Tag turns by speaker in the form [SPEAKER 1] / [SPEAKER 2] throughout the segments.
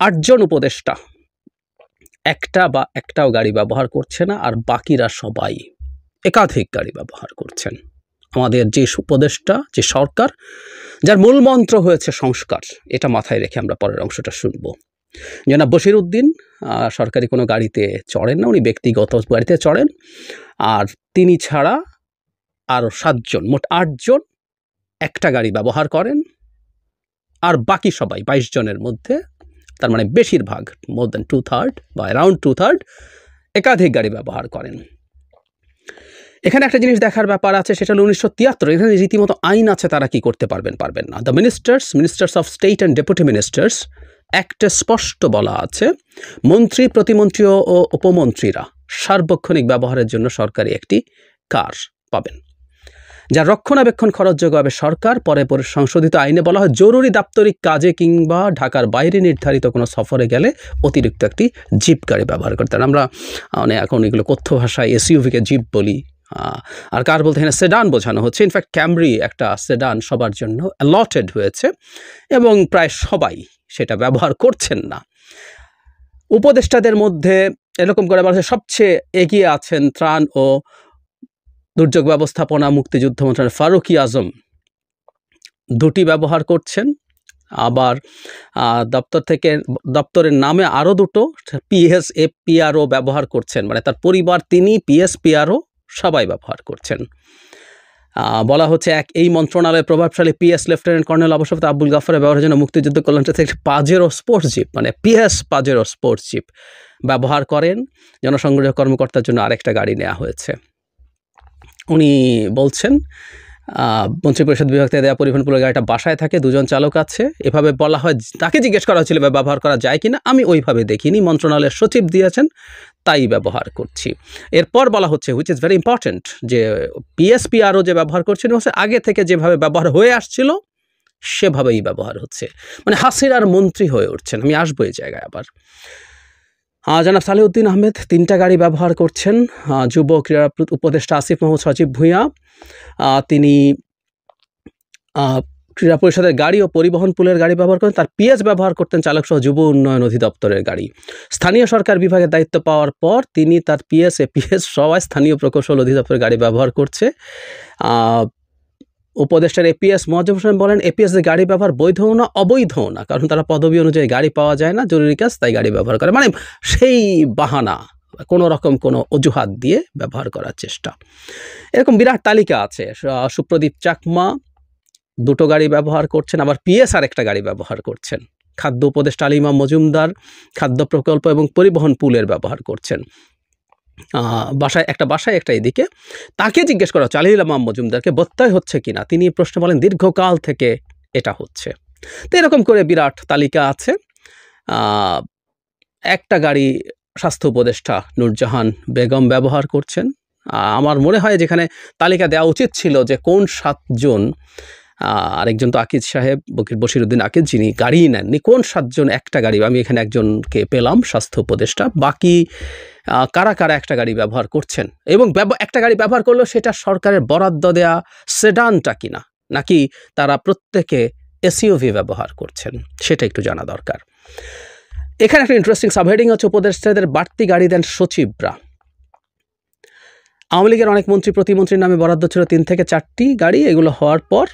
[SPEAKER 1] 8 জন উপদেষ্টা একটাও গাড়ি ব্যবহার করছে না, আর বাকিরা সবাই একাধিক গাড়ি ব্যবহার করছেন। আমাদের যে উপদেষ্টা, যে সরকার, যার মূল মন্ত্র হয়েছে সংস্কার, এটা মাথায় রেখে আমরা পরের অংশটা শুনব। জনাব বশির উদ্দিন সরকারি কোনো গাড়িতে চড়েন না, উনি ব্যক্তিগত গাড়িতে চড়েন। আর তিনি ছাড়া আরও 7 জন, মোট 8 জন একটা গাড়ি ব্যবহার করেন। আর বাকি সবাই 22 জনের মধ্যে, তার মানে বেশিরভাগ, মোর দ্যান 2/3 বা অ্যারাউন্ড 2/3 একাধিক গাড়ি ব্যবহার করেন। এখানে একটা জিনিস দেখার ব্যাপার আছে, সেটা হলো 1973 এখানে রীতিমতো আইন আছে তারা কি করতে পারবেন না। The ministers of state and deputy ministers অ্যাক্টে স্পষ্ট বলা আছে, মন্ত্রী, প্রতিমন্ত্রী ও উপমন্ত্রীরা সার্বক্ষণিক ব্যবহারের জন্য সরকারি একটি কার পাবেন, যার রক্ষণাবেক্ষণ খরচ যোগাবে সরকার। পরে সংশোধিত আইনে বলা হয়, জরুরি দাপ্তরিক কাজে কিংবা ঢাকার বাইরে নির্ধারিত কোনো সফরে গেলে অতিরিক্ত একটি জিপ গাড়ি ব্যবহার করতেন। আমরা এখন এগুলো কথ্য ভাষায় এসইউভিকে জিপ বলি, আর কার বলতে এখানে সেডান বোঝানো হচ্ছে। ইনফ্যাক্ট ক্যামরি একটা সেডান সবার জন্য অ্যালটেড হয়েছে এবং প্রায় সবাই সেটা ব্যবহার করছেন না। উপদেষ্টাদের মধ্যে এরকম করে বলা হচ্ছে, সবচেয়ে এগিয়ে আছেন ত্রাণ ও দুর্যোগ ব্যবস্থাপনা মুক্তিযুদ্ধ মন্ত্রণালয় ফারুকি আজম, 2টি ব্যবহার করছেন। আবার দপ্তরের নামে আরও 2টো PSPRO ব্যবহার করছেন, মানে তার পরিবার, তিনি, PSPRO সবাই ব্যবহার করছেন। বলা হচ্ছে এই মন্ত্রণালয়ের প্রভাবশালী PS লেফটেন্যান্ট কর্নেল অবসরপ্রাপ্ত আব্দুল গাফফারের ব্যবহারের জন্য মুক্তিযুদ্ধ কল্যাণ থেকে পাজেরো স্পোর্টস জিপ, মানে PS পাজেরো স্পোর্টস জিপ ব্যবহার করেন। জনসংযোগ কর্মকর্তার জন্য আরেকটা গাড়ি নেওয়া হয়েছে। উনি বলছেন, মন্ত্রিপরিষদ বিভাগ থেকে দেওয়া পরিবহন পুলের গাড়িটা বাসায় থাকে, 2 জন চালক আছে। এভাবে বলা হয়, তাকে জিজ্ঞেস করা হয়েছিল ব্যবহার করা যায় কিনা, আমি ওইভাবে দেখিনি, মন্ত্রণালয়ের সচিব দিয়েছেন তাই ব্যবহার করছি। এরপর বলা হচ্ছে, হুইচ ইজ ভেরি ইম্পর্টেন্ট, যে PSPRO যে ব্যবহার করছেন হচ্ছে আগে থেকে যেভাবে ব্যবহার হয়ে আসছিল সেভাবেই ব্যবহার হচ্ছে, মানে হাসিনার মন্ত্রী হয়ে উঠছেন। আমি আসবো এই জায়গায় আবার। জনাব সালেউদ্দিন আহমেদ 3টা গাড়ি ব্যবহার করছেন। যুব ক্রীড়া উপদেষ্টা আসিফ মাহমুদ সজীব ভূঁইয়া, তিনি ক্রীড়া পরিষদের গাড়ি ও পরিবহন পুলের গাড়ি ব্যবহার করেন। তার PS ব্যবহার করতেন চালকসহ যুব উন্নয়ন অধিদপ্তরের গাড়ি। স্থানীয় সরকার বিভাগের দায়িত্ব পাওয়ার পর তিনি তার PS সবাই স্থানীয় প্রকৌশল অধিদপ্তরের গাড়ি ব্যবহার করছে। উপদেষ্টার APS মোয়াজ্জেম হোসেন বলেন, APS এর গাড়ি ব্যবহার বৈধও না অবৈধও না, কারণ তারা পদবি অনুযায়ী গাড়ি পাওয়া যায় না, জরুরি কাজ তাই গাড়ি ব্যবহার করে, মানে সেই বাহানা, কোনো রকম কোনো অজুহাত দিয়ে ব্যবহার করার চেষ্টা। এরকম বিরাট তালিকা আছে। সুপ্রদীপ চাকমা 2টো গাড়ি ব্যবহার করছেন, আবার PS আরেকটা গাড়ি ব্যবহার করছেন। খাদ্য উপদেষ্টা আলী ইমাম মজুমদার খাদ্য প্রকল্প এবং পরিবহন পুলের ব্যবহার করছেন। বাসায় একটা এদিকে। তাকে জিজ্ঞেস করা হচ্ছে, আলী ইমাম মজুমদারকে, বত্তায় হচ্ছে কিনা, তিনি প্রশ্ন বলেন, দীর্ঘকাল থেকে এটা হচ্ছে। তো এরকম করে বিরাট তালিকা আছে। একটা গাড়ি স্বাস্থ্য উপদেষ্টা নূরজাহান বেগম ব্যবহার করছেন। আমার মনে হয় যেখানে তালিকা দেওয়া উচিত ছিল যে কোন 7 জন, আরেকজন তো আকিজ সাহেব, বশির উদ্দিন আকিজ, যিনি গাড়ি নেননি, কোন 7 জন একটা গাড়ি, আমি এখানে একজনকে পেলাম স্বাস্থ্য উপদেষ্টা, বাকি কারা কারা একটা গাড়ি ব্যবহার করছেন, এবং একটা গাড়ি ব্যবহার করলেও সেটা সরকারের বরাদ্দ দেয়া সেডানটা কিনা, নাকি তারা প্রত্যেকে SUV ব্যবহার করছেন, সেটা একটু জানা দরকার। এখানে একটা ইন্টারেস্টিং সাবহেডিং হচ্ছে, উপদেষ্টাদের বাড়তি গাড়ি দেন সচিবরা। আওয়ামী লীগের অনেক মন্ত্রী প্রতিমন্ত্রীর নামে বরাদ্দ ছিল 3 থেকে 4টি গাড়ি। এগুলো হওয়ার পর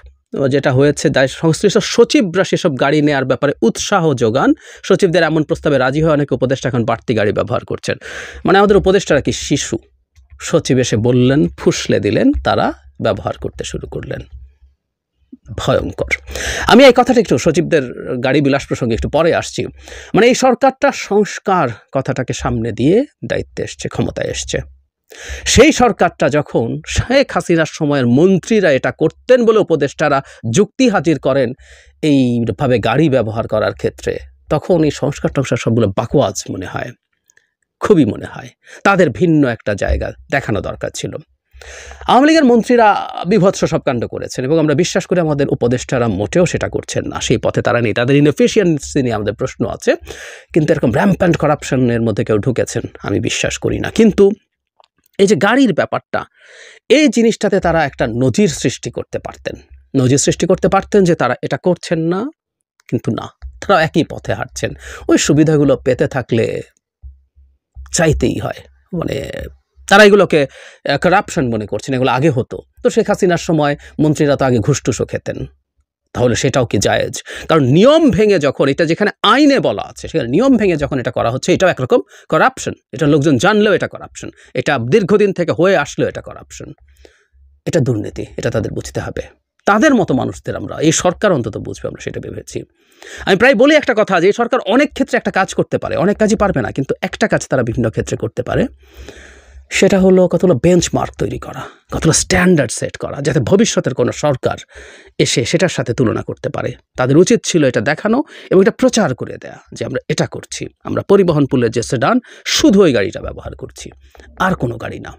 [SPEAKER 1] যেটা হয়েছে, সংশ্লিষ্ট সচিবরা সেসব গাড়ি নেওয়ার ব্যাপারে উৎসাহ যোগান। সচিবদের এমন প্রস্তাবে রাজি হয়ে অনেক উপদেষ্টা এখন বাড়তি গাড়ি ব্যবহার করছেন। মানে আমাদের উপদেষ্টারা কি শিশু? সচিব এসে বললেন, ফুসলে দিলেন, তারা ব্যবহার করতে শুরু করলেন। ভয়ঙ্কর। আমি এই কথাটা একটু সচিবদের গাড়ি বিলাস প্রসঙ্গে একটু পরে আসছি। মানে এই সরকারটা সংস্কার কথাটাকে সামনে দিয়ে দায়িত্বে এসছে, ক্ষমতায় এসছে। সেই সরকারটা যখন শেখ হাসিনার সময়ের মন্ত্রীরা এটা করতেন বলে উপদেষ্টারা যুক্তি হাজির করেন এইভাবে গাড়ি ব্যবহার করার ক্ষেত্রে, তখন এই সংস্কার টংস্কার সবগুলো বাকওয়াজ মনে হয়, খুবই মনে হয়। তাদের ভিন্ন একটা জায়গা দেখানো দরকার ছিল। আওয়ামী লীগের মন্ত্রীরা বিভৎস সব কাণ্ড করেছেন এবং আমরা বিশ্বাস করি আমাদের উপদেষ্টারা মোটেও সেটা করছেন না, সেই পথে তারা নেই। তাদের ইনএফিশিয়েন্সি নিয়ে আমাদের প্রশ্ন আছে, কিন্তু এরকম র্যাম্প্যান্ট করাপশনের মধ্যে কেউ ঢুকেছেন আমি বিশ্বাস করি না। কিন্তু এই যে গাড়ির ব্যাপারটা, এই জিনিসটাতে তারা একটা নজির সৃষ্টি করতে পারতেন যে তারা এটা করছেন না, কিন্তু না, তারাও একই পথে হাঁটছেন। ওই সুবিধাগুলো পেতে থাকলে চাইতেই হয়, মানে তারা এগুলোকে কারাপশন মনে করছেন, এগুলো আগে হতো। তো শেখ হাসিনার সময় মন্ত্রীরা তো আগে ঘুষ-টুসও খেতেন, তাহলে সেটাও কি জায়েজ? কারণ নিয়ম ভেঙে যখন, এটা যেখানে আইনে বলা আছে সেখানে নিয়ম ভেঙে যখন এটা করা হচ্ছে, এটাও একরকম করাপশন। এটা লোকজন জানলেও এটা করাপশন, এটা দীর্ঘদিন থেকে হয়ে আসলেও এটা করাপশন, এটা দুর্নীতি, এটা তাদের বুঝতে হবে। তাদের মতো মানুষদের আমরা, এই সরকার অন্তত বুঝবে, আমরা সেটা ভেবেছি। আমি প্রায় বলি একটা কথা, যে এই সরকার অনেক ক্ষেত্রে একটা কাজ করতে পারে, অনেক কাজই পারবে না, কিন্তু একটা কাজ তারা বিভিন্ন ক্ষেত্রে করতে পারে। সেটা হলো কতগুলো বেঞ্চমার্ক তৈরি করা, কতগুলো স্ট্যান্ডার্ড সেট করা, যাতে ভবিষ্যতের কোনো সরকার এসে সেটার সাথে তুলনা করতে পারে। তাদের উচিত ছিল এটা দেখানো এবং এটা প্রচার করে দেয়া যে আমরা এটা করছি, আমরা পরিবহন পুলের যে সেডান শুধু ওই গাড়িটা ব্যবহার করছি, আর কোনো গাড়ি না।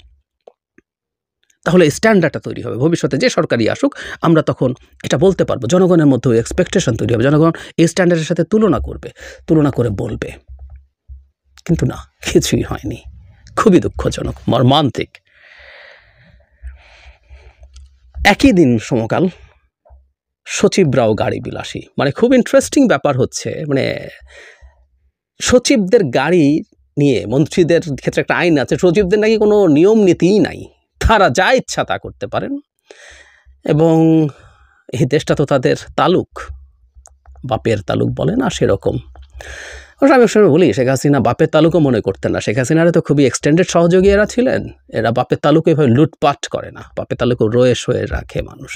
[SPEAKER 1] তাহলে স্ট্যান্ডার্ডটা তৈরি হবে, ভবিষ্যতে যে সরকারই আসুক আমরা তখন এটা বলতে পারবো, জনগণের মধ্যে ওই এক্সপেকটেশন তৈরি হবে, জনগণ এই স্ট্যান্ডার্ডের সাথে তুলনা করবে, তুলনা করে বলবে। কিন্তু না, কিছুই হয়নি, খুবই দুঃখজনক, মর্মান্তিক। একই দিন সমকাল সচিবরাও গাড়ি বিলাসী, মানে খুব ইন্টারেস্টিং ব্যাপার হচ্ছে, মানে সচিবদের গাড়ি নিয়ে মন্ত্রীদের ক্ষেত্রে একটা আইন আছে, সচিবদের নাকি কোনো নিয়ম নীতিই নাই, তারা যা ইচ্ছা তা করতে পারেন। এবং এই দেশটা তো তাদের তালুক, বাপের তালুক বলে না, সেরকম। আমি সবসময় বলি, শেখ হাসিনা বাপের তালুকও মনে করতেন না, শেখ হাসিনারা তো খুবই এক্সটেন্ডেড সহযোগী এরা ছিলেন, এরা বাপের তালুক এভাবে লুটপাট করে না, বাপের তালুকও রয়ে শোয়ে রাখে মানুষ।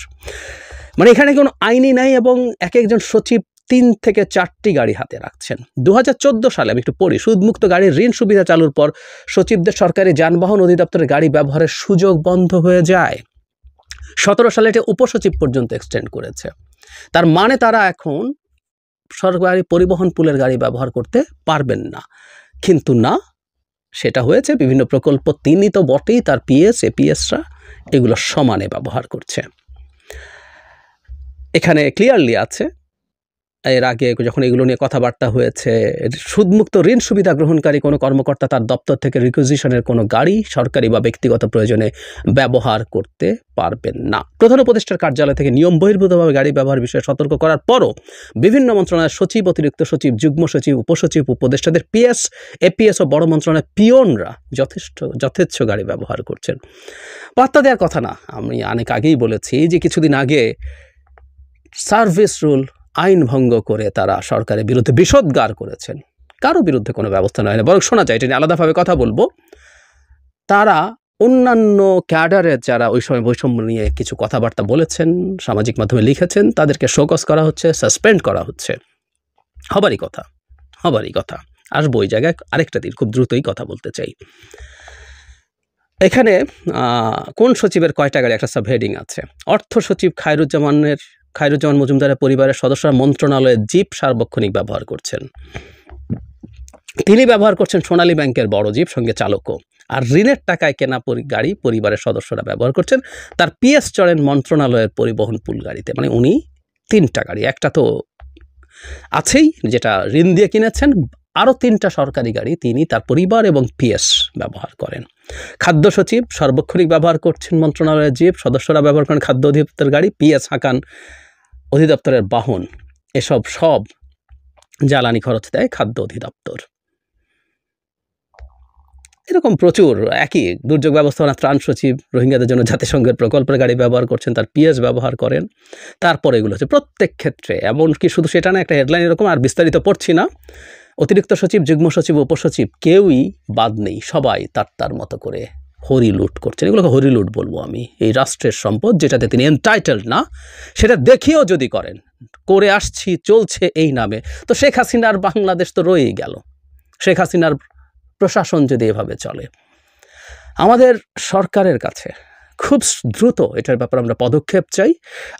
[SPEAKER 1] মানে এখানে কোনো আইনই নাই, এবং এক একজন সচিব 3 থেকে 4টি গাড়ি হাতে রাখছেন। 2014 সালে আমি একটু পড়ি, সুদমুক্ত গাড়ির ঋণ সুবিধা চালুর পর সচিবদের সরকারি যানবাহন অধিদপ্তরের গাড়ি ব্যবহারের সুযোগ বন্ধ হয়ে যায়। 17 সালে এটা উপসচিব পর্যন্ত এক্সটেন্ড করেছে। তার মানে তারা এখন সরকারি পরিবহন পুলের গাড়ি ব্যবহার করতে পারবেন না। কিন্তু না, সেটা হয়েছে বিভিন্ন প্রকল্প, তিনি তো বটেই, তার পিএস এপিএসরা এগুলো সমানে ব্যবহার করছে। এখানে ক্লিয়ারলি আছে, এর আগে যখন এগুলো নিয়ে কথাবার্তা হয়েছে, সুদমুক্ত ঋণ সুবিধা গ্রহণকারী কোনো কর্মকর্তা তার দপ্তর থেকে রিকুইজিশনের কোনো গাড়ি সরকারি বা ব্যক্তিগত প্রয়োজনে ব্যবহার করতে পারবেন না। প্রধান উপদেষ্টার কার্যালয় থেকে নিয়ম বহির্ভূতভাবে গাড়ি ব্যবহার বিষয়ে সতর্ক করার পরও বিভিন্ন মন্ত্রণালয়ের সচিব, অতিরিক্ত সচিব, যুগ্ম সচিব, উপসচিব, উপদেষ্টাদের পিএস এপিএস ও বড় মন্ত্রণালয়ের পিয়নরা যথেচ্ছ গাড়ি ব্যবহার করছেন। পাত্তা দেওয়ার কথা না, আমি অনেক আগেই বলেছি যে কিছুদিন আগে সার্ভিস রুল আইন ভঙ্গ করে তারা সরকারের বিরুদ্ধে বিষোদ্গার করেছেন। কারো বিরুদ্ধে কোনো ব্যবস্থা নয় না, বরং শোনা যায়, এটা নিয়ে আলাদাভাবে কথা বলবো, তারা অন্যান্য ক্যাডারের যারা ওই সময় বৈষম্য নিয়ে কিছু কথাবার্তা বলেছেন, সামাজিক মাধ্যমে লিখেছেন, তাদেরকে শোকজ করা হচ্ছে, সাসপেন্ড করা হচ্ছে। হবারই কথা। আসবো ওই জায়গায় আরেকটা দিন, খুব দ্রুতই কথা বলতে চাই। এখানে কোন সচিবের কয়টা গাড়ি, একটা সাবহেডিং আছে। অর্থ সচিব খায়রুজ্জামান মজুমদারের পরিবারের সদস্যরা মন্ত্রণালয়ের জিপ সার্বক্ষণিক ব্যবহার করছেন। তিনি ব্যবহার করছেন সোনালী ব্যাংকের বড় জিপ, সঙ্গে চালকও। আর ঋণের টাকায় কেনা গাড়ি পরিবারের সদস্যরা ব্যবহার করছেন। তার পিএস চড়েন মন্ত্রণালয়ের পরিবহন পুল গাড়িতে, মানে উনি 3টা গাড়ি, একটা তো আছেই যেটা ঋণ দিয়ে কিনেছেন, আরও 3টা সরকারি গাড়ি তিনি, তার পরিবার এবং পিএস ব্যবহার করেন। খাদ্য সচিব সার্বক্ষণিক ব্যবহার করছেন মন্ত্রণালয়ের জিপ, সদস্যরা ব্যবহার করেন খাদ্য অধিদপ্তরের গাড়ি, পিএস হাঁকান অধিদপ্তরের বাহন। এসব সব জ্বালানি খরচ দেয় খাদ্য অধিদপ্তর। এরকম প্রচুর। একই দুর্যোগ ব্যবস্থাপনা ত্রাণ সচিব রোহিঙ্গাদের জন্য জাতিসংঘের প্রকল্পের গাড়ি ব্যবহার করছেন, তার পিএস ব্যবহার করেন। তারপরে এগুলো হচ্ছে প্রত্যেক ক্ষেত্রে, এমনকি শুধু সেটা না, একটা হেডলাইন এরকম, আর বিস্তারিত পড়ছি না। অতিরিক্ত সচিব, যুগ্ম সচিব, উপসচিব কেউই বাদ নেই, সবাই তার মতো করে হরিলুট করছেন। এগুলোকে হরিলুট বলবো আমি। এই রাষ্ট্রের সম্পদ যেটাতে তিনি এন্টাইটেলড না, সেটা দেখিয়েও যদি করে আসছি, চলছে এই নামে, তো শেখ হাসিনার বাংলাদেশ তো রয়েই গেল। শেখ হাসিনার প্রশাসন যদি এভাবে চলে, আমাদের সরকারের কাছে খুব দ্রুত এটার ব্যাপারে আমরা পদক্ষেপ চাই।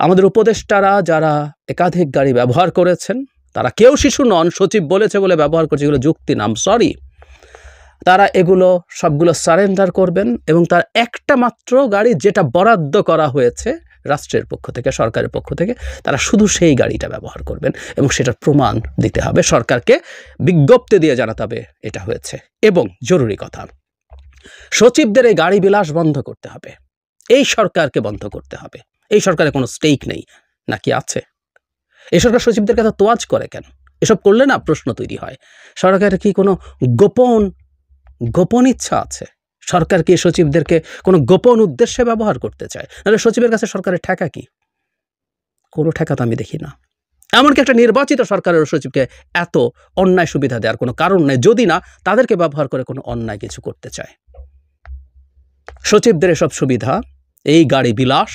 [SPEAKER 1] আমাদের উপদেষ্টারা যারা একাধিক গাড়ি ব্যবহার করেছেন, তারা কেউ শিশু নন, সচিব বলেছে বলে ব্যবহার করছে, এগুলো যুক্তি নাম, সরি। তারা এগুলো সবগুলো সারেন্ডার করবেন, এবং তার একটা মাত্র গাড়ি যেটা বরাদ্দ করা হয়েছে রাষ্ট্রের পক্ষ থেকে, সরকারের পক্ষ থেকে, তারা শুধু সেই গাড়িটা ব্যবহার করবেন, এবং সেটার প্রমাণ দিতে হবে, সরকারকে বিজ্ঞপ্তি দিয়ে জানাতে হবে এটা হয়েছে। এবং জরুরি কথা, সচিবদের এই গাড়ি বিলাস বন্ধ করতে হবে, এই সরকারকে বন্ধ করতে হবে। এই সরকারের কোনো স্টেক নেই নাকি আছে? এই সরকার সচিবদের কাছে তোয়াজ করে কেন? এসব করলে না প্রশ্ন তৈরি হয়, সরকারের কি কোনো গোপন ইচ্ছা আছে? সরকার কি সচিবদেরকে কোনো গোপন উদ্দেশ্যে ব্যবহার করতে চায়? নাহলে সচিবের কাছে সরকারের ঠেকা কি? কোনো ঠেকা তো আমি দেখি না। এমনকি একটা নির্বাচিত সরকারের সচিবকে এত অন্যায় সুবিধা দেওয়ার কোনো কারণ নেই, যদি না তাদেরকে ব্যবহার করে কোনো অন্যায় কিছু করতে চায়। সচিবদের এসব সুবিধা, এই গাড়ি বিলাস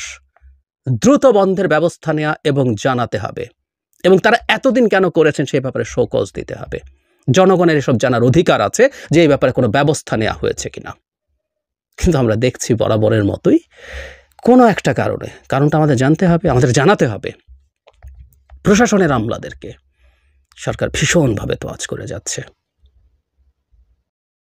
[SPEAKER 1] দ্রুত বন্ধের ব্যবস্থা নেওয়া এবং জানাতে হবে, এবং তারা এতদিন কেন করেছেন সেই ব্যাপারে শোকজ দিতে হবে। জনগণের এসব জানার অধিকার আছে যে এই ব্যাপারে কোনো ব্যবস্থা নেওয়া হয়েছে কিনা। কিন্তু আমরা দেখছি বরাবরের মতোই কোনো একটা কারণটা আমাদের জানতে হবে, আমাদের জানাতে হবে। প্রশাসনের আমলাদেরকে সরকার ভীষণভাবে তোয়াজ করে যাচ্ছে।